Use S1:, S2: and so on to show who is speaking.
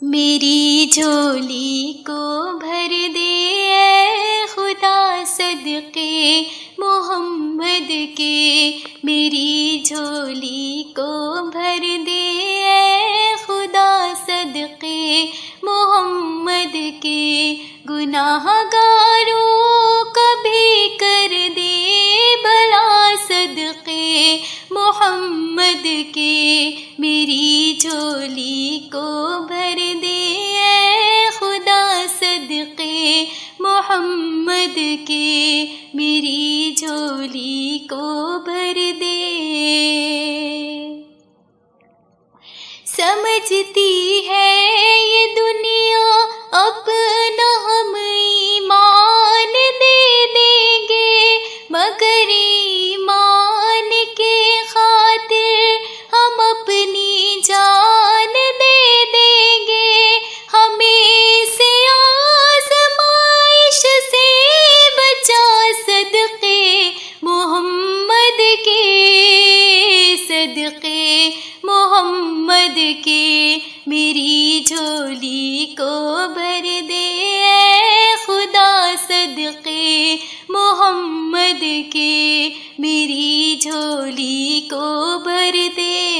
S1: मेरी झोली को भर दे ऐ खुदा सदके मोहम्मद के। मेरी झोली को भर दे ऐ खुदा सदके मोहम्मद के। गुनाहगारों कभी कर दे भला सदके मोहम्मद के। मेरी झोली को भर दे ऐ खुदा सदके मोहम्मद के। मेरी झोली को भर दे। समझती है ये दुनिया अपना हम ईमान दे देंगे, मगर ईमान के खातिर हम अपनी जान दे देंगे। हमें से आज़माइश से बचा सदके मोहम्मद के, सदके मोहम्मद के। मेरी झोली को भर दे ऐ खुदा सदके मोहम्मद के। मेरी झोली को भर दे।